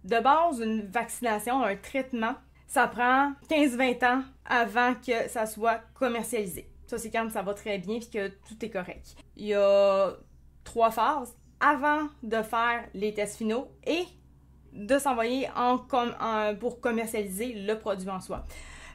De base, une vaccination, un traitement, ça prend 15-20 ans avant que ça soit commercialisé. Ça, c'est quand ça va très bien et que tout est correct. Il y a 3 phases avant de faire les tests finaux et de s'envoyer pour commercialiser le produit en soi.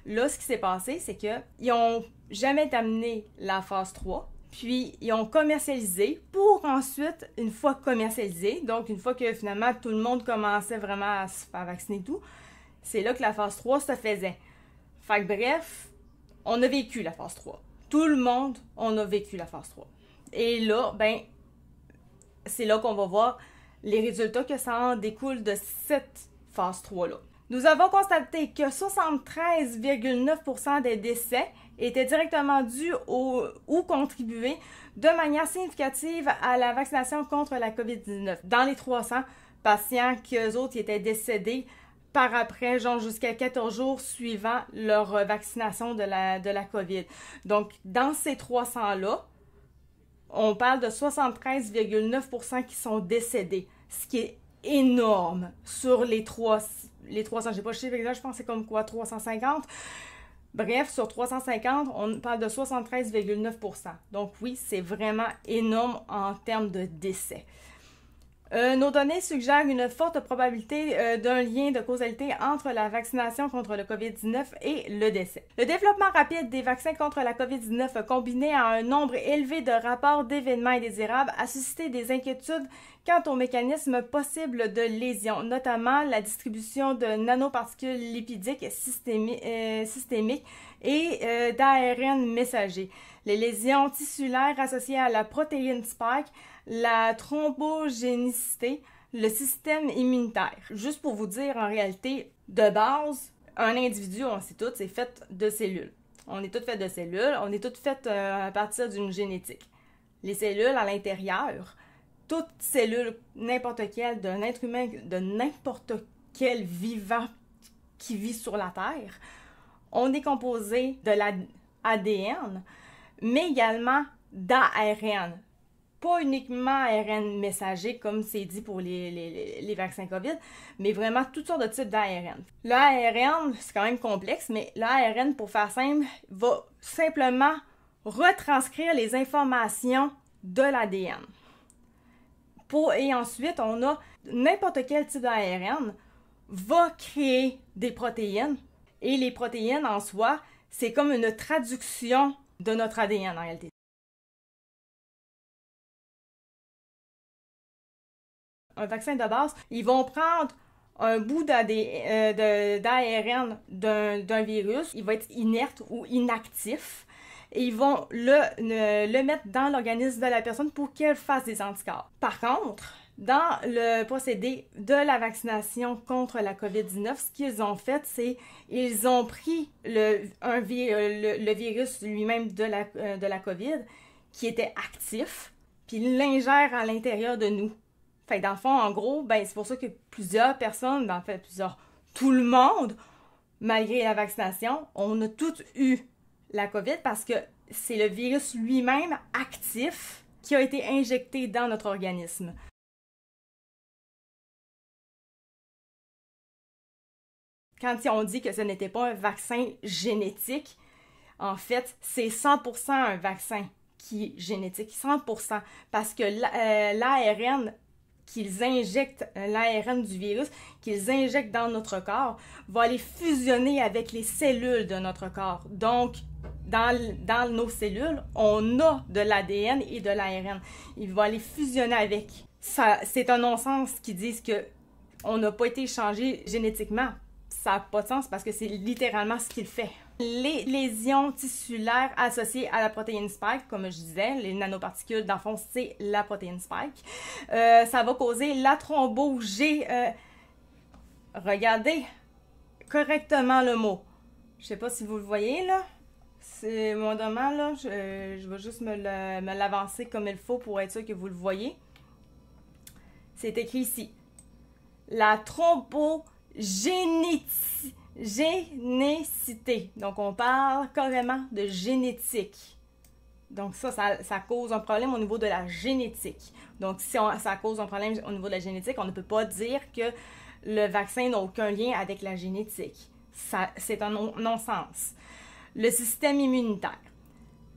Là, ce qui s'est passé, c'est qu'ils n'ont jamais terminé la phase 3, puis ils ont commercialisé pour ensuite, une fois commercialisé, donc une fois que finalement tout le monde commençait vraiment à se faire vacciner et tout, c'est là que la phase 3 se faisait. Fait que bref, on a vécu la phase 3. Tout le monde, on a vécu la phase 3. Et là, ben, c'est là qu'on va voir les résultats que ça en découle de cette phase 3-là. Nous avons constaté que 73,9% des décès étaient directement dus ou contribués de manière significative à la vaccination contre la COVID-19. Dans les 300 patients qu'eux autres étaient décédés par après, genre jusqu'à 14 jours suivant leur vaccination de la COVID. Donc, dans ces 300-là, on parle de 73,9% qui sont décédés, ce qui est énorme sur les 300. J'ai pas le chiffre exact, je pense que c'est comme quoi, 350. Bref, sur 350, on parle de 73,9%. Donc oui, c'est vraiment énorme en termes de décès. Nos données suggèrent une forte probabilité d'un lien de causalité entre la vaccination contre le COVID-19 et le décès. Le développement rapide des vaccins contre la COVID-19 combiné à un nombre élevé de rapports d'événements indésirables a suscité des inquiétudes quant aux mécanismes possibles de lésion, notamment la distribution de nanoparticules lipidiques systémiques et d'ARN messager, les lésions tissulaires associées à la protéine spike, la thrombogénicité, le système immunitaire. Juste pour vous dire, en réalité, de base, un individu, on sait tous, c'est fait de cellules. On est tous faits de cellules, on est tous faits à partir d'une génétique. Les cellules à l'intérieur, toute cellule, n'importe quelle, d'un être humain, de n'importe quel vivant qui vit sur la Terre, on est composé de l'ADN, mais également d'ARN. Pas uniquement ARN messager, comme c'est dit pour les vaccins COVID, mais vraiment toutes sortes de types d'ARN. L'ARN, c'est quand même complexe, mais l'ARN, pour faire simple, va simplement retranscrire les informations de l'ADN. Et ensuite, on a n'importe quel type d'ARN va créer des protéines, et les protéines en soi, c'est comme une traduction de notre ADN en réalité. Un vaccin de base, ils vont prendre un bout d'ARN d'un virus, il va être inerte ou inactif, et ils vont le mettre dans l'organisme de la personne pour qu'elle fasse des anticorps. Par contre, dans le procédé de la vaccination contre la COVID-19, ce qu'ils ont fait, c'est ils ont pris le virus lui-même de la COVID, qui était actif, puis ils l'ingèrent à l'intérieur de nous. Fait que dans le fond, en gros, ben c'est pour ça que plusieurs personnes, en fait tout le monde, malgré la vaccination, on a tous eu la COVID parce que c'est le virus lui-même actif qui a été injecté dans notre organisme. Quand on dit que ce n'était pas un vaccin génétique, en fait, c'est 100% un vaccin qui est génétique, 100%, parce que l'ARN qu'ils injectent, l'ARN du virus, qu'ils injectent dans notre corps, va aller fusionner avec les cellules de notre corps. Donc, dans nos cellules, on a de l'ADN et de l'ARN. Il va aller fusionner avec. C'est un non-sens qui disent qu'on n'a pas été changé génétiquement. Ça n'a pas de sens parce que c'est littéralement ce qu'il fait. Les lésions tissulaires associées à la protéine spike, comme je disais, les nanoparticules, dans le fond, c'est la protéine spike. Ça va causer la regardez correctement le mot. Je ne sais pas si vous le voyez, là. C'est mon domaine, là. Je vais juste me l'avancer comme il faut pour être sûr que vous le voyez. C'est écrit ici. La généticité. Donc, on parle carrément de génétique. Donc, ça cause un problème au niveau de la génétique. Donc, si ça cause un problème au niveau de la génétique, on ne peut pas dire que le vaccin n'a aucun lien avec la génétique. C'est un non-sens. Le système immunitaire.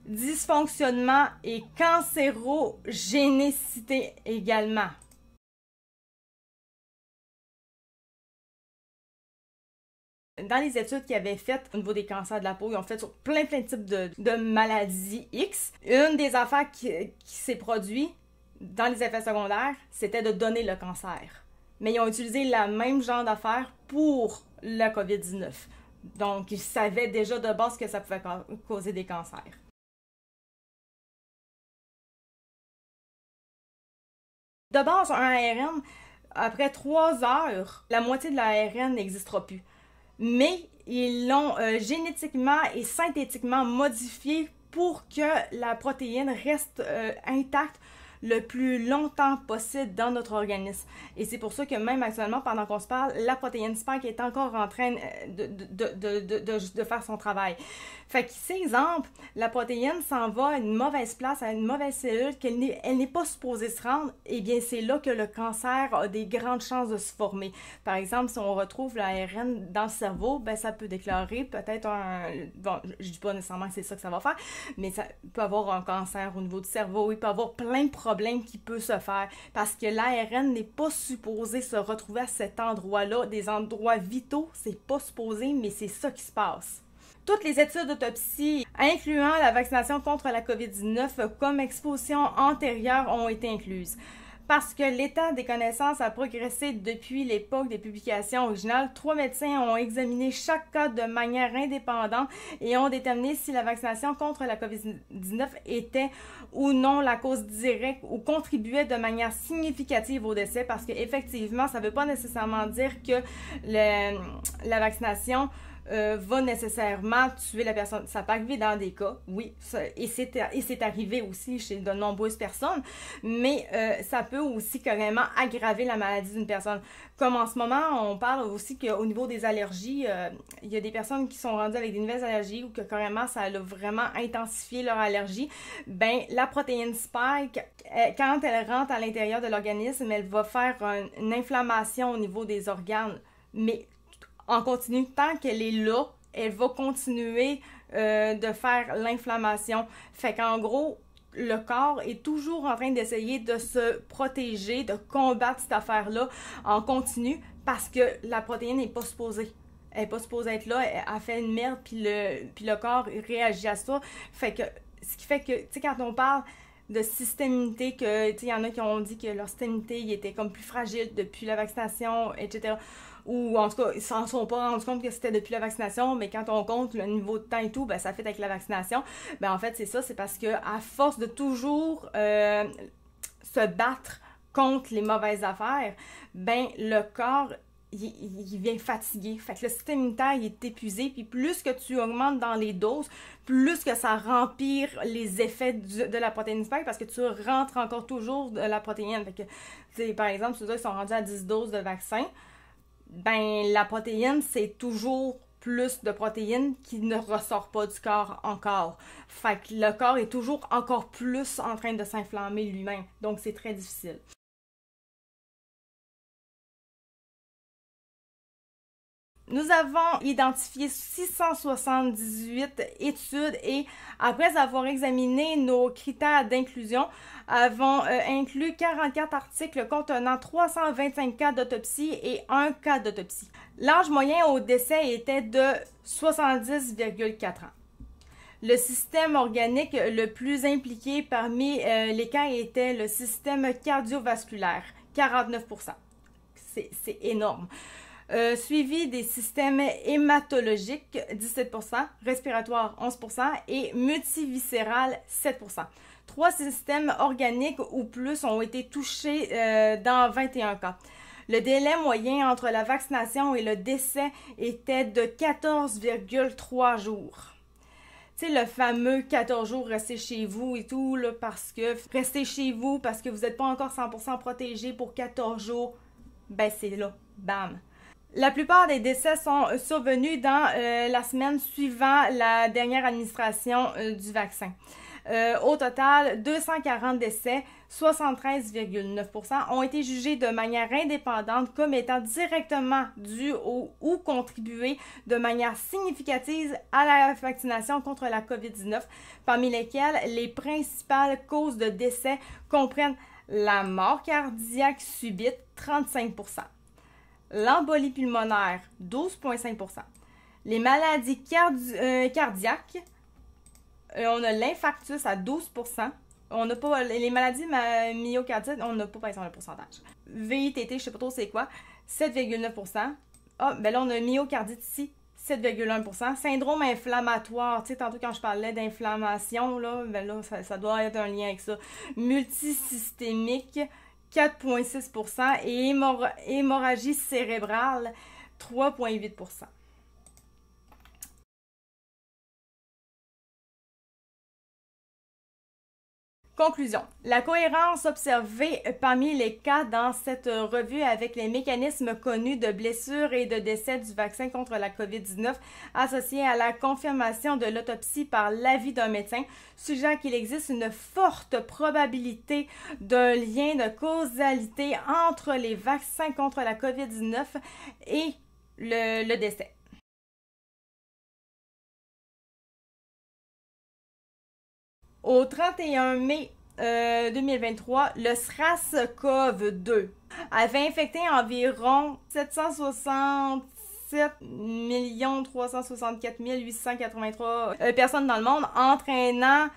Dysfonctionnement et cancérogénicité également. Dans les études qu'ils avaient faites au niveau des cancers de la peau, ils ont fait sur plein de types de maladies X. Une des affaires qui s'est produite dans les effets secondaires, c'était de donner le cancer. Mais ils ont utilisé le même genre d'affaires pour la COVID-19. Donc, ils savaient déjà de base que ça pouvait causer des cancers. De base, un ARN, après 3 heures, la moitié de l'ARN n'existera plus. Mais ils l'ont génétiquement et synthétiquement modifié pour que la protéine reste intacte le plus longtemps possible dans notre organisme. Et c'est pour ça que même actuellement, pendant qu'on se parle, la protéine spike est encore en train de faire son travail. Fait que, c'est exemple, la protéine s'en va à une mauvaise place, à une mauvaise cellule qu'elle n'est pas supposée se rendre, et bien c'est là que le cancer a des grandes chances de se former. Par exemple, si on retrouve l'ARN dans le cerveau, ben ça peut déclarer peut-être bon, je dis pas nécessairement que c'est ça que ça va faire, mais ça peut avoir un cancer au niveau du cerveau, il peut avoir plein de problèmes qui peuvent se faire, parce que l'ARN n'est pas supposé se retrouver à cet endroit-là, des endroits vitaux, c'est pas supposé, mais c'est ça qui se passe. Toutes les études d'autopsie, incluant la vaccination contre la COVID-19 comme exposition antérieure, ont été incluses. Parce que l'état des connaissances a progressé depuis l'époque des publications originales, 3 médecins ont examiné chaque cas de manière indépendante et ont déterminé si la vaccination contre la COVID-19 était ou non la cause directe ou contribuait de manière significative au décès, parce qu'effectivement, ça ne veut pas nécessairement dire que la vaccination va nécessairement tuer la personne. Ça peut arriver dans des cas, oui, et c'est arrivé aussi chez de nombreuses personnes, mais ça peut aussi carrément aggraver la maladie d'une personne. Comme en ce moment, on parle aussi qu'au niveau des allergies, il y a des personnes qui sont rendues avec des nouvelles allergies ou que carrément ça a vraiment intensifié leur allergie. Ben, la protéine spike, quand elle rentre à l'intérieur de l'organisme, elle va faire une inflammation au niveau des organes, mais en continu, tant qu'elle est là, elle va continuer de faire l'inflammation. Fait qu'en gros, le corps est toujours en train d'essayer de se protéger, de combattre cette affaire-là en continu, parce que la protéine n'est pas supposée. Elle n'est pas supposée être là, elle fait une merde, puis le corps réagit à ça. Fait que, ce qui fait que, tu sais, quand on parle de système immunité, que, tu sais, il y en a qui ont dit que leur système immunité, il était comme plus fragile depuis la vaccination, etc., ou en tout cas, ils s'en sont pas rendus compte que c'était depuis la vaccination, mais quand on compte le niveau de temps et tout, ben ça fait avec la vaccination. Ben en fait, c'est ça, c'est parce que à force de toujours se battre contre les mauvaises affaires, ben le corps, il vient fatigué. Fait que le système immunitaire, il est épuisé, puis plus que tu augmentes dans les doses, plus que ça rempire les effets de la protéine spike, parce que tu rentres encore toujours de la protéine. Fait que, tu sais, par exemple, ceux-là, ils sont rendus à 10 doses de vaccin. Ben, la protéine, c'est toujours plus de protéines qui ne ressort pas du corps encore. Fait que le corps est toujours encore plus en train de s'inflammer lui-même. Donc, c'est très difficile. Nous avons identifié 678 études et, après avoir examiné nos critères d'inclusion, avons inclus 44 articles contenant 325 cas d'autopsie et 1 cas d'autopsie. L'âge moyen au décès était de 70,4 ans. Le système organique le plus impliqué parmi les cas était le système cardiovasculaire, 49%. C'est énorme. Suivi des systèmes hématologiques, 17%, respiratoire, 11% et multiviscéral, 7%. 3 systèmes organiques ou plus ont été touchés dans 21 cas. Le délai moyen entre la vaccination et le décès était de 14,3 jours. Tu sais, le fameux 14 jours, restez chez vous et tout, là, parce que restez chez vous parce que vous n'êtes pas encore 100% protégé pour 14 jours, ben c'est là, bam. La plupart des décès sont survenus dans la semaine suivant la dernière administration du vaccin. Au total, 240 décès, 73,9%, ont été jugés de manière indépendante comme étant directement dus ou contribués de manière significative à la vaccination contre la COVID-19, parmi lesquels les principales causes de décès comprennent la mort cardiaque subite, 35%, l'embolie pulmonaire, 12,5%, les maladies cardiaques, on a l'infarctus à 12%. On n'a pas les maladies myocardiques, on n'a pas par exemple le pourcentage. VITT, je sais pas trop c'est quoi, 7,9%. Ah, ben là on a myocardite ici, 7,1%. Syndrome inflammatoire, tu sais, tantôt quand je parlais d'inflammation, là, ben là, ça doit être un lien avec ça. Multisystémique, 4,6%. Et hémorragie cérébrale, 3,8%. Conclusion. La cohérence observée parmi les cas dans cette revue avec les mécanismes connus de blessures et de décès du vaccin contre la COVID-19 associés à la confirmation de l'autopsie par l'avis d'un médecin suggère qu'il existe une forte probabilité d'un lien de causalité entre les vaccins contre la COVID-19 et le décès. Au 31 mai 2023, le SRAS-CoV-2 avait infecté environ 767 364 883 personnes dans le monde, entraînant,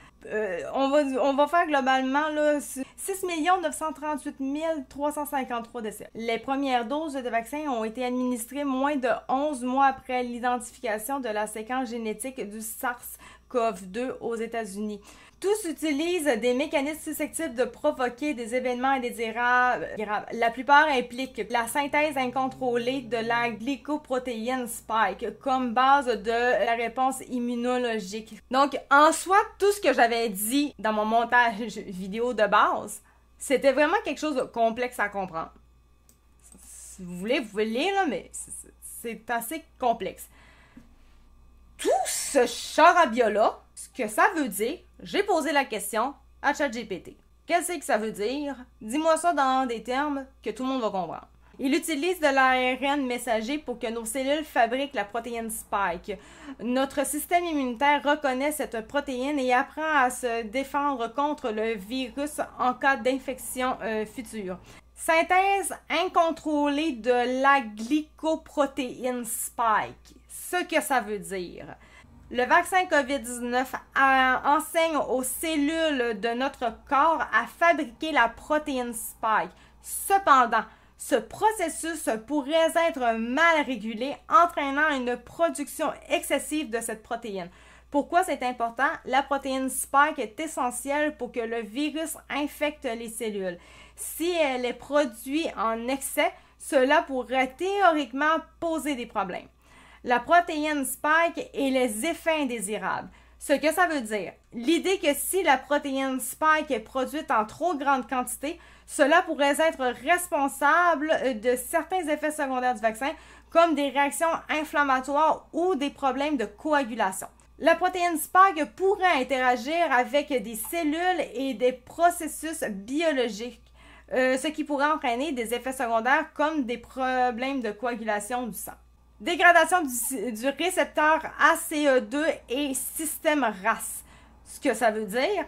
on va faire globalement là, 6 938 353 décès. Les premières doses de vaccin ont été administrées moins de 11 mois après l'identification de la séquence génétique du SARS-CoV-2 aux États-Unis. Tous utilisent des mécanismes susceptibles de provoquer des événements indésirables. La plupart impliquent la synthèse incontrôlée de la glycoprotéine spike comme base de la réponse immunologique. Donc, en soi, tout ce que j'avais dit dans mon montage vidéo de base, c'était vraiment quelque chose de complexe à comprendre. Si vous voulez, vous pouvez lire, là, mais c'est assez complexe. Tout ce charabia-là, ce que ça veut dire, j'ai posé la question à ChatGPT. Qu'est-ce que ça veut dire? Dis-moi ça dans des termes que tout le monde va comprendre. Il utilise de l'ARN messager pour que nos cellules fabriquent la protéine spike. Notre système immunitaire reconnaît cette protéine et apprend à se défendre contre le virus en cas d'infection future. Synthèse incontrôlée de la glycoprotéine spike. Ce que ça veut dire. Le vaccin COVID-19 enseigne aux cellules de notre corps à fabriquer la protéine spike. Cependant, ce processus pourrait être mal régulé, entraînant une production excessive de cette protéine. Pourquoi c'est important? La protéine spike est essentielle pour que le virus infecte les cellules. Si elle est produite en excès, cela pourrait théoriquement poser des problèmes. La protéine spike et les effets indésirables. Ce que ça veut dire, l'idée que si la protéine spike est produite en trop grande quantité, cela pourrait être responsable de certains effets secondaires du vaccin, comme des réactions inflammatoires ou des problèmes de coagulation. La protéine spike pourrait interagir avec des cellules et des processus biologiques, ce qui pourrait entraîner des effets secondaires comme des problèmes de coagulation du sang. Dégradation du récepteur ACE2 et système RAS. Ce que ça veut dire,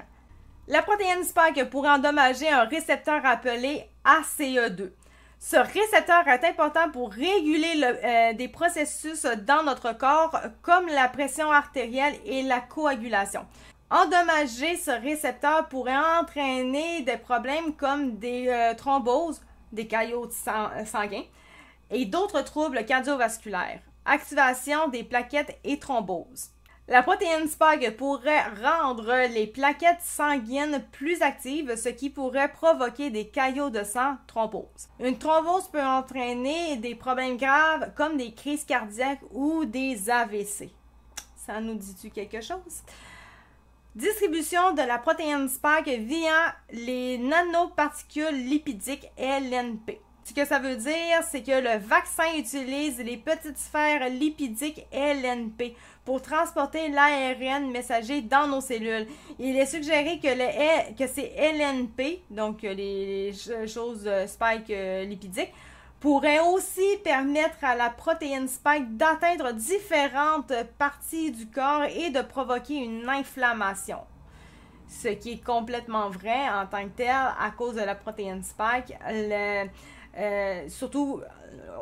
la protéine spike pourrait endommager un récepteur appelé ACE2. Ce récepteur est important pour réguler des processus dans notre corps comme la pression artérielle et la coagulation. Endommager ce récepteur pourrait entraîner des problèmes comme des thromboses, des caillots sanguins, et d'autres troubles cardiovasculaires, activation des plaquettes et thrombose. La protéine spike pourrait rendre les plaquettes sanguines plus actives, ce qui pourrait provoquer des caillots de sang, thrombose. Une thrombose peut entraîner des problèmes graves comme des crises cardiaques ou des AVC. Ça nous dit-tu quelque chose? Distribution de la protéine spike via les nanoparticules lipidiques LNP. Ce que ça veut dire, c'est que le vaccin utilise les petites sphères lipidiques LNP pour transporter l'ARN messager dans nos cellules. Il est suggéré que ces LNP, donc les choses spike lipidiques, pourraient aussi permettre à la protéine spike d'atteindre différentes parties du corps et de provoquer une inflammation. Ce qui est complètement vrai en tant que tel à cause de la protéine spike. Surtout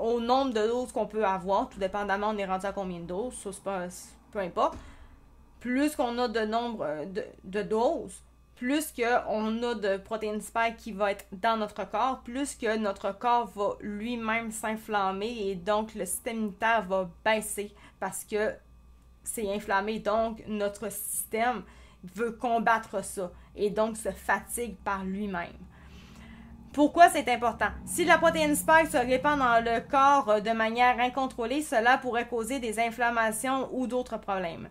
au nombre de doses qu'on peut avoir, tout dépendamment on est rendu à combien de doses, ça peu importe. Plus qu'on a de nombre de doses, plus qu'on a de protéines spike qui va être dans notre corps, plus que notre corps va lui-même s'inflammer et donc le système immunitaire va baisser parce que c'est inflammé. Donc notre système veut combattre ça et donc se fatigue par lui-même. Pourquoi c'est important? Si la protéine spike se répand dans le corps de manière incontrôlée, cela pourrait causer des inflammations ou d'autres problèmes.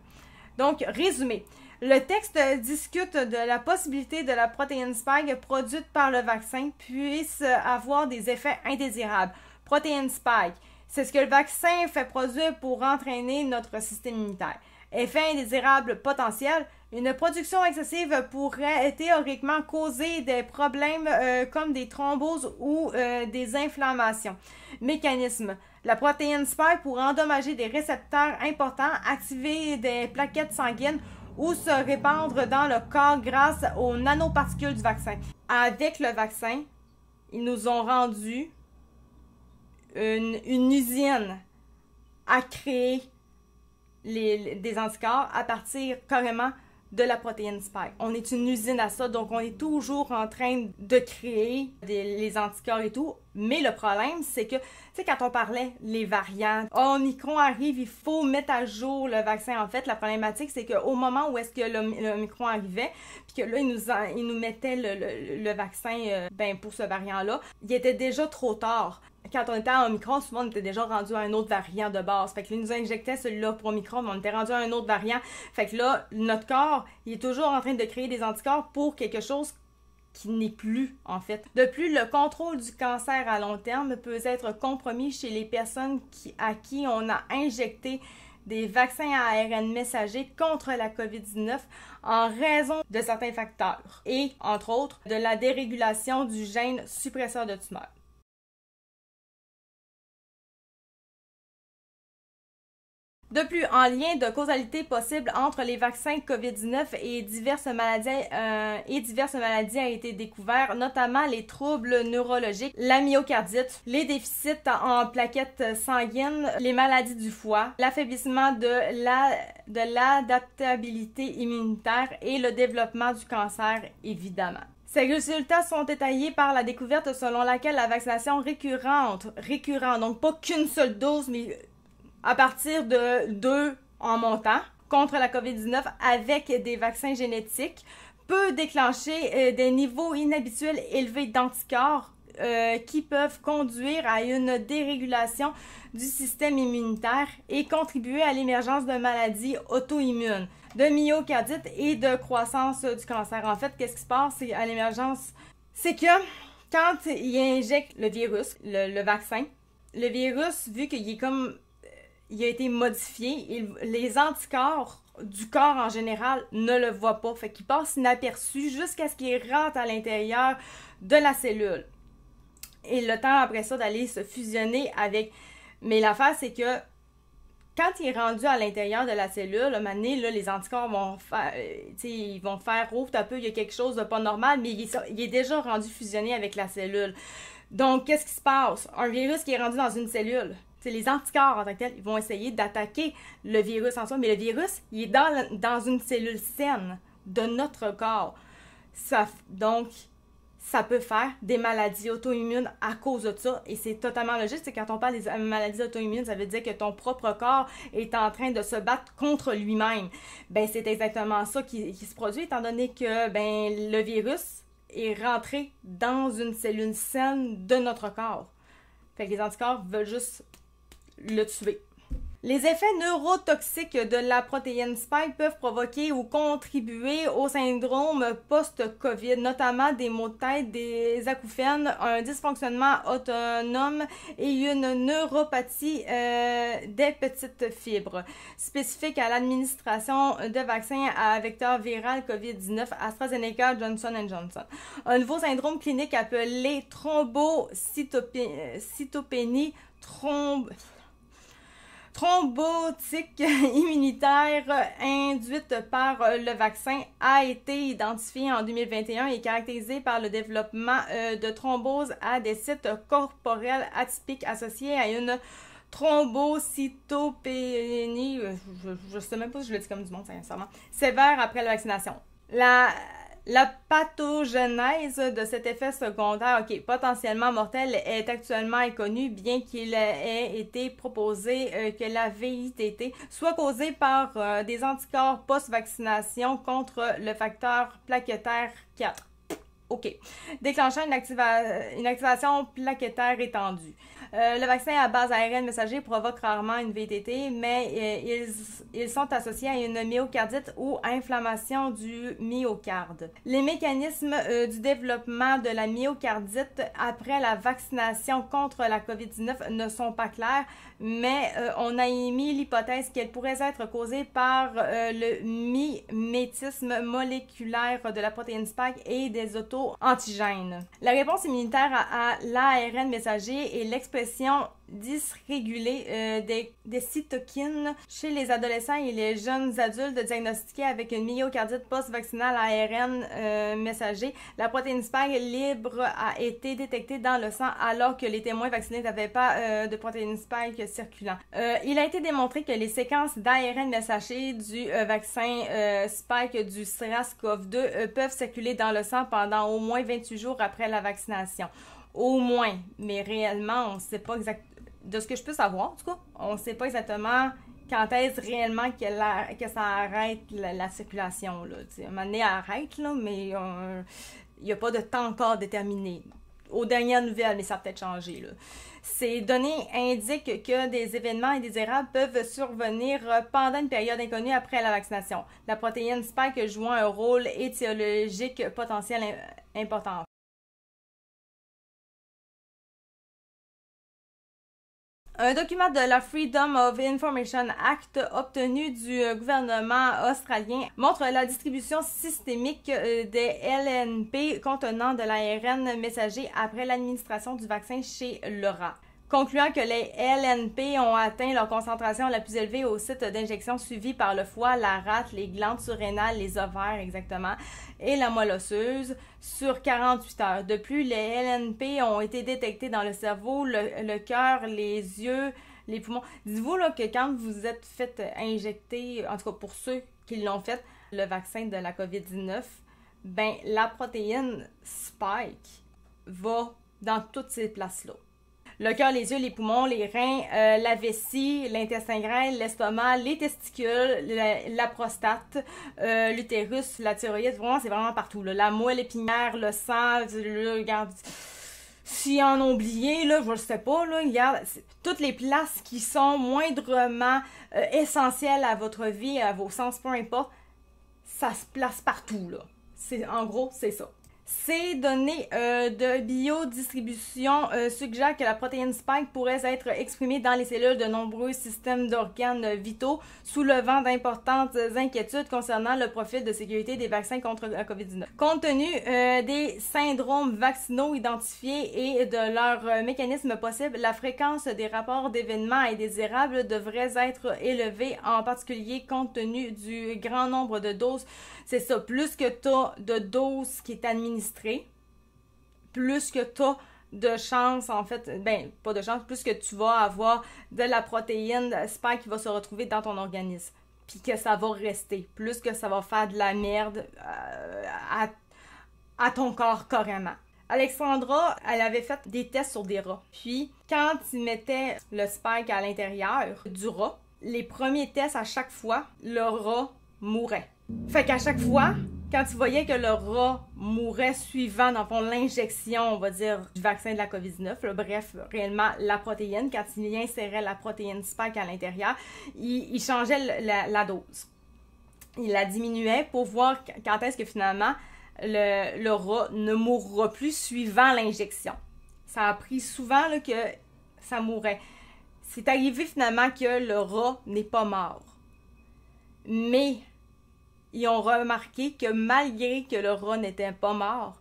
Donc, résumé. Le texte discute de la possibilité de la protéine spike produite par le vaccin puisse avoir des effets indésirables. Protéine spike, c'est ce que le vaccin fait produire pour entraîner notre système immunitaire. Effet indésirable potentiel, une production excessive pourrait théoriquement causer des problèmes comme des thromboses ou des inflammations. Mécanisme. La protéine spike pourrait endommager des récepteurs importants, activer des plaquettes sanguines ou se répandre dans le corps grâce aux nanoparticules du vaccin. Avec le vaccin, ils nous ont rendu une usine à créer des anticorps à partir carrément de la protéine spike. On est une usine à ça, donc on est toujours en train de créer les anticorps et tout. Mais le problème, c'est que, tu sais, quand on parlait les variants, Omicron arrive, il faut mettre à jour le vaccin. En fait, la problématique, c'est qu'au moment où est-ce que l'Omicron arrivait, puis que là, ils nous mettaient le vaccin pour ce variant-là, il était déjà trop tard. Quand on était à Omicron, souvent on était déjà rendu à un autre variant de base. Fait que là, ils nous injectaient celui-là pour Omicron, mais on était rendu à un autre variant. Fait que là, notre corps, il est toujours en train de créer des anticorps pour quelque chose qui n'est plus, en fait. De plus, le contrôle du cancer à long terme peut être compromis chez les personnes à qui on a injecté des vaccins à ARN messager contre la COVID-19 en raison de certains facteurs et, entre autres, de la dérégulation du gène suppresseur de tumeur. De plus, en lien de causalité possible entre les vaccins COVID-19 et diverses maladies a été découvert, notamment les troubles neurologiques, la myocardite, les déficits en plaquettes sanguines, les maladies du foie, l'affaiblissement de l'adaptabilité immunitaire et le développement du cancer, évidemment. Ces résultats sont détaillés par la découverte selon laquelle la vaccination récurrente, donc pas qu'une seule dose, mais à partir de 2 en montant contre la COVID-19 avec des vaccins génétiques, peut déclencher des niveaux inhabituels élevés d'anticorps qui peuvent conduire à une dérégulation du système immunitaire et contribuer à l'émergence de maladies auto-immunes, de myocardite et de croissance du cancer. En fait, qu'est-ce qui se passe à l'émergence? C'est que quand ils injectent le virus, le vaccin, le virus, vu qu'il est il a été modifié, les anticorps du corps en général ne le voient pas. Fait qu'il passe inaperçu jusqu'à ce qu'il rentre à l'intérieur de la cellule. Et le temps après ça d'aller se fusionner avec... Mais l'affaire, c'est que quand il est rendu à l'intérieur de la cellule, à un moment donné, là, les anticorps vont faire... ils vont faire « Ouf, un peu, il y a quelque chose de pas normal », mais il est déjà rendu fusionné avec la cellule. Donc, qu'est-ce qui se passe? Un virus qui est rendu dans une cellule... les anticorps en tant que tels, ils vont essayer d'attaquer le virus en soi, mais le virus, il est dans une cellule saine de notre corps. Donc, ça peut faire des maladies auto-immunes à cause de ça, et c'est totalement logique. C'est quand on parle des maladies auto-immunes, ça veut dire que ton propre corps est en train de se battre contre lui-même. Ben, c'est exactement ça qui se produit, étant donné que le virus est rentré dans une cellule saine de notre corps. Fait que les anticorps veulent juste le tuer. Les effets neurotoxiques de la protéine spike peuvent provoquer ou contribuer au syndrome post-COVID, notamment des maux de tête, des acouphènes, un dysfonctionnement autonome et une neuropathie des petites fibres, spécifique à l'administration de vaccins à vecteur viral COVID-19 AstraZeneca Johnson & Johnson. Un nouveau syndrome clinique appelé thrombocytopénie thrombotique immunitaire induite par le vaccin a été identifiée en 2021 et caractérisée par le développement de thromboses à des sites corporels atypiques associés à une thrombocytopénie, je sais même pas si je le dis comme du monde, sincèrement, sévère après la vaccination. La pathogénèse de cet effet secondaire, potentiellement mortel, est actuellement inconnue, bien qu'il ait été proposé que la VITT soit causée par des anticorps post-vaccination contre le facteur plaquettaire 4. Déclenchant une activation plaquettaire étendue. Le vaccin à base ARN messager provoque rarement une VTT, mais ils sont associés à une myocardite ou inflammation du myocarde. Les mécanismes du développement de la myocardite après la vaccination contre la COVID-19 ne sont pas clairs, mais on a émis l'hypothèse qu'elle pourrait être causée par le mimétisme moléculaire de la protéine spike et des auto-antigènes. La réponse immunitaire à l'ARN messager et l'expression dysrégulée des cytokines chez les adolescents et les jeunes adultes diagnostiqués avec une myocardite post-vaccinale ARN messager. La protéine spike libre a été détectée dans le sang alors que les témoins vaccinés n'avaient pas de protéine spike circulant. Il a été démontré que les séquences d'ARN messager du vaccin spike du SARS-CoV-2 peuvent circuler dans le sang pendant au moins 28 jours après la vaccination. Au moins, mais réellement, on ne sait pas exactement, de ce que je peux savoir, en tout cas, on ne sait pas exactement quand est-ce réellement que ça arrête la circulation. Là. À un moment donné, elle arrête, là, mais il n'y a pas de temps encore déterminé. Aux dernières nouvelles, mais ça a peut-être changé. Là. Ces données indiquent que des événements indésirables peuvent survenir pendant une période inconnue après la vaccination. La protéine spike jouant un rôle étiologique potentiel important. Un document de la Freedom of Information Act obtenu du gouvernement australien montre la distribution systémique des LNP contenant de l'ARN messager après l'administration du vaccin chez le rat, concluant que les LNP ont atteint leur concentration la plus élevée au site d'injection suivi par le foie, la rate, les glandes surrénales, les ovaires exactement, et la moelle osseuse sur 48 heures. De plus, les LNP ont été détectés dans le cerveau, le cœur, les yeux, les poumons. Dites-vous là, que quand vous êtes fait injecter, en tout cas pour ceux qui l'ont fait, le vaccin de la COVID-19, ben la protéine spike va dans toutes ces places-là. Le cœur, les yeux, les poumons, les reins, la vessie, l'intestin grêle, l'estomac, les testicules, la prostate, l'utérus, la thyroïde, vraiment, c'est vraiment partout. Là. La moelle épinière, le sang, regarde, s'ils en ont oublié, là, je ne sais pas, là, regarde, toutes les places qui sont moindrement essentielles à votre vie, à vos sens, peu importe, ça se place partout, là. En gros, c'est ça. Ces données de biodistribution suggèrent que la protéine spike pourrait être exprimée dans les cellules de nombreux systèmes d'organes vitaux, soulevant d'importantes inquiétudes concernant le profil de sécurité des vaccins contre la COVID-19. Compte tenu des syndromes vaccinaux identifiés et de leurs mécanismes possibles, la fréquence des rapports d'événements indésirables devrait être élevée, en particulier compte tenu du grand nombre de doses. C'est ça, plus que tu as de doses qui est administrée, plus que tu as de chance, en fait, ben, pas de chance, plus que tu vas avoir de la protéine spike qui va se retrouver dans ton organisme, puis que ça va rester, plus que ça va faire de la merde à ton corps carrément. Alexandra, elle avait fait des tests sur des rats, puis quand ils mettaient le spike à l'intérieur du rat, les premiers tests à chaque fois, le rat mourait. Fait qu'à chaque fois quand ils voyaient que le rat mourait suivant, dans le fond, l'injection, on va dire, du vaccin de la COVID-19, là, bref, réellement, la protéine, quand ils inséraient la protéine spike à l'intérieur, ils changeaient la dose. Ils la diminuaient pour voir quand est-ce que finalement le rat ne mourra plus suivant l'injection. Ça a pris souvent là, que ça mourait. C'est arrivé finalement que le rat n'est pas mort. Mais ils ont remarqué que malgré que le rat n'était pas mort,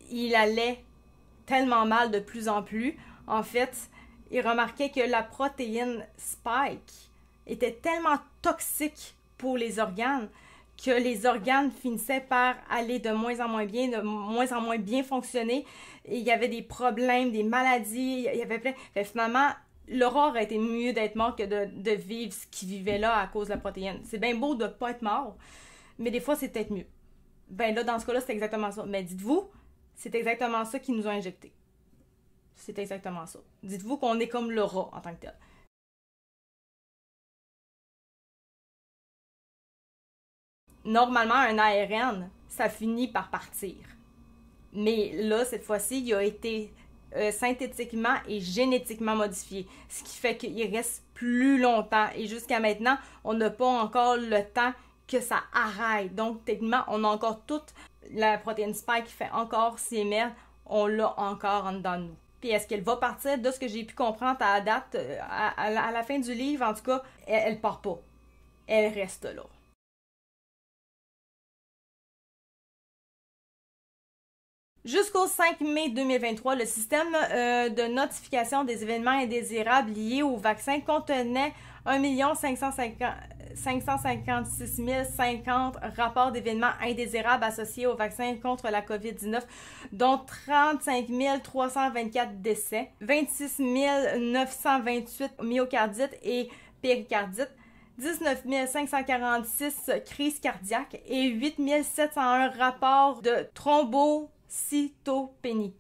il allait tellement mal de plus en plus. En fait, ils remarquaient que la protéine spike était tellement toxique pour les organes que les organes finissaient par aller de moins en moins bien fonctionner. Et il y avait des problèmes, des maladies, il y avait plein... Finalement, le rat aurait été mieux d'être mort que de vivre ce qu'il vivait là à cause de la protéine. C'est bien beau de ne pas être mort, mais des fois, c'est peut-être mieux. Ben là, dans ce cas-là, c'est exactement ça. Mais dites-vous, c'est exactement ça qu'ils nous ont injecté. C'est exactement ça. Dites-vous qu'on est comme le rat en tant que tel. Normalement, un ARN, ça finit par partir. Mais là, cette fois-ci, il a été synthétiquement et génétiquement modifié, ce qui fait qu'il reste plus longtemps. Et jusqu'à maintenant, on n'a pas encore le temps que ça arrête. Donc, techniquement, on a encore toute la protéine spike qui fait encore ses merdes. On l'a encore en dedans de nous. Puis est-ce qu'elle va partir? De ce que j'ai pu comprendre à la date, à la fin du livre, en tout cas, elle part pas. Elle reste là. Jusqu'au 5 mai 2023, le système de notification des événements indésirables liés au vaccin contenait 1 556 050 rapports d'événements indésirables associés au vaccin contre la COVID-19, dont 35 324 décès, 26 928 myocardites et péricardites, 19 546 crises cardiaques et 8 701 rapports de thrombocytopénie.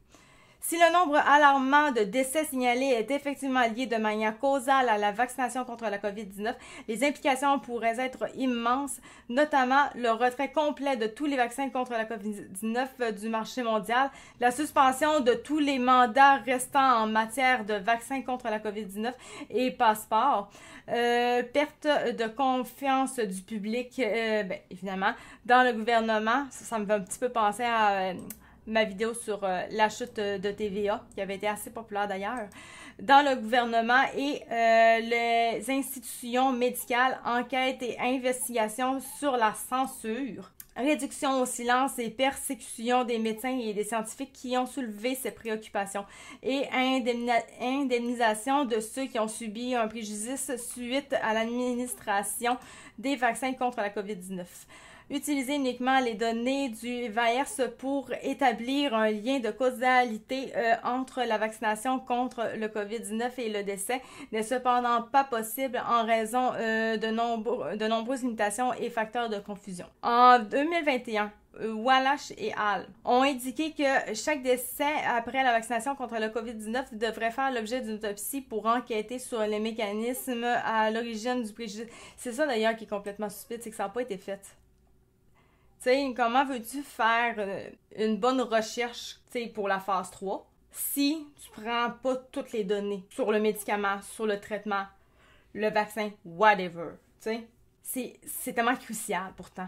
Si le nombre alarmant de décès signalés est effectivement lié de manière causale à la vaccination contre la COVID-19, les implications pourraient être immenses, notamment le retrait complet de tous les vaccins contre la COVID-19 du marché mondial, la suspension de tous les mandats restants en matière de vaccins contre la COVID-19 et passeport, perte de confiance du public, évidemment, dans le gouvernement. Ça me fait un petit peu penser à... ma vidéo sur la chute de TVA, qui avait été assez populaire d'ailleurs, dans le gouvernement et les institutions médicales, enquêtes et investigations sur la censure, réduction au silence et persécution des médecins et des scientifiques qui ont soulevé ces préoccupations et indemnisation de ceux qui ont subi un préjudice suite à l'administration des vaccins contre la COVID-19. Utiliser uniquement les données du VAERS pour établir un lien de causalité entre la vaccination contre le COVID-19 et le décès n'est cependant pas possible en raison de nombreuses limitations et facteurs de confusion. En 2021, Wallach et Hall ont indiqué que chaque décès après la vaccination contre le COVID-19 devrait faire l'objet d'une autopsie pour enquêter sur les mécanismes à l'origine du préjudice. C'est ça d'ailleurs qui est complètement stupide, c'est que ça n'a pas été fait. Tu sais, comment veux-tu faire une bonne recherche, tu sais, pour la phase 3 si tu prends pas toutes les données sur le médicament, sur le traitement, le vaccin, whatever, tu sais? C'est tellement crucial pourtant.